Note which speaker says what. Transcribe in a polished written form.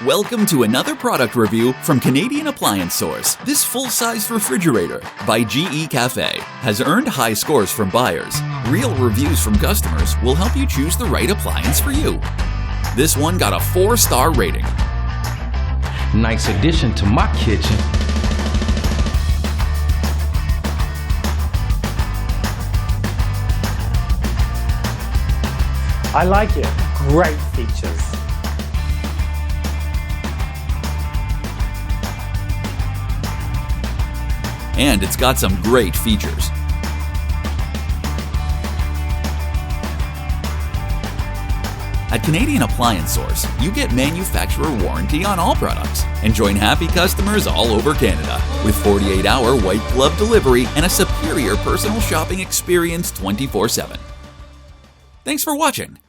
Speaker 1: Welcome to another product review from Canadian Appliance Source. This full-size refrigerator by GE Cafe has earned high scores from buyers. Real reviews from customers will help you choose the right appliance for you. This one got a 4-star rating.
Speaker 2: Nice addition to my kitchen.
Speaker 3: I like it. Great features.
Speaker 1: And it's got some great features. At Canadian Appliance Source, you get manufacturer warranty on all products and join happy customers all over Canada with 48-hour white glove delivery and a superior personal shopping experience 24/7. Thanks for watching.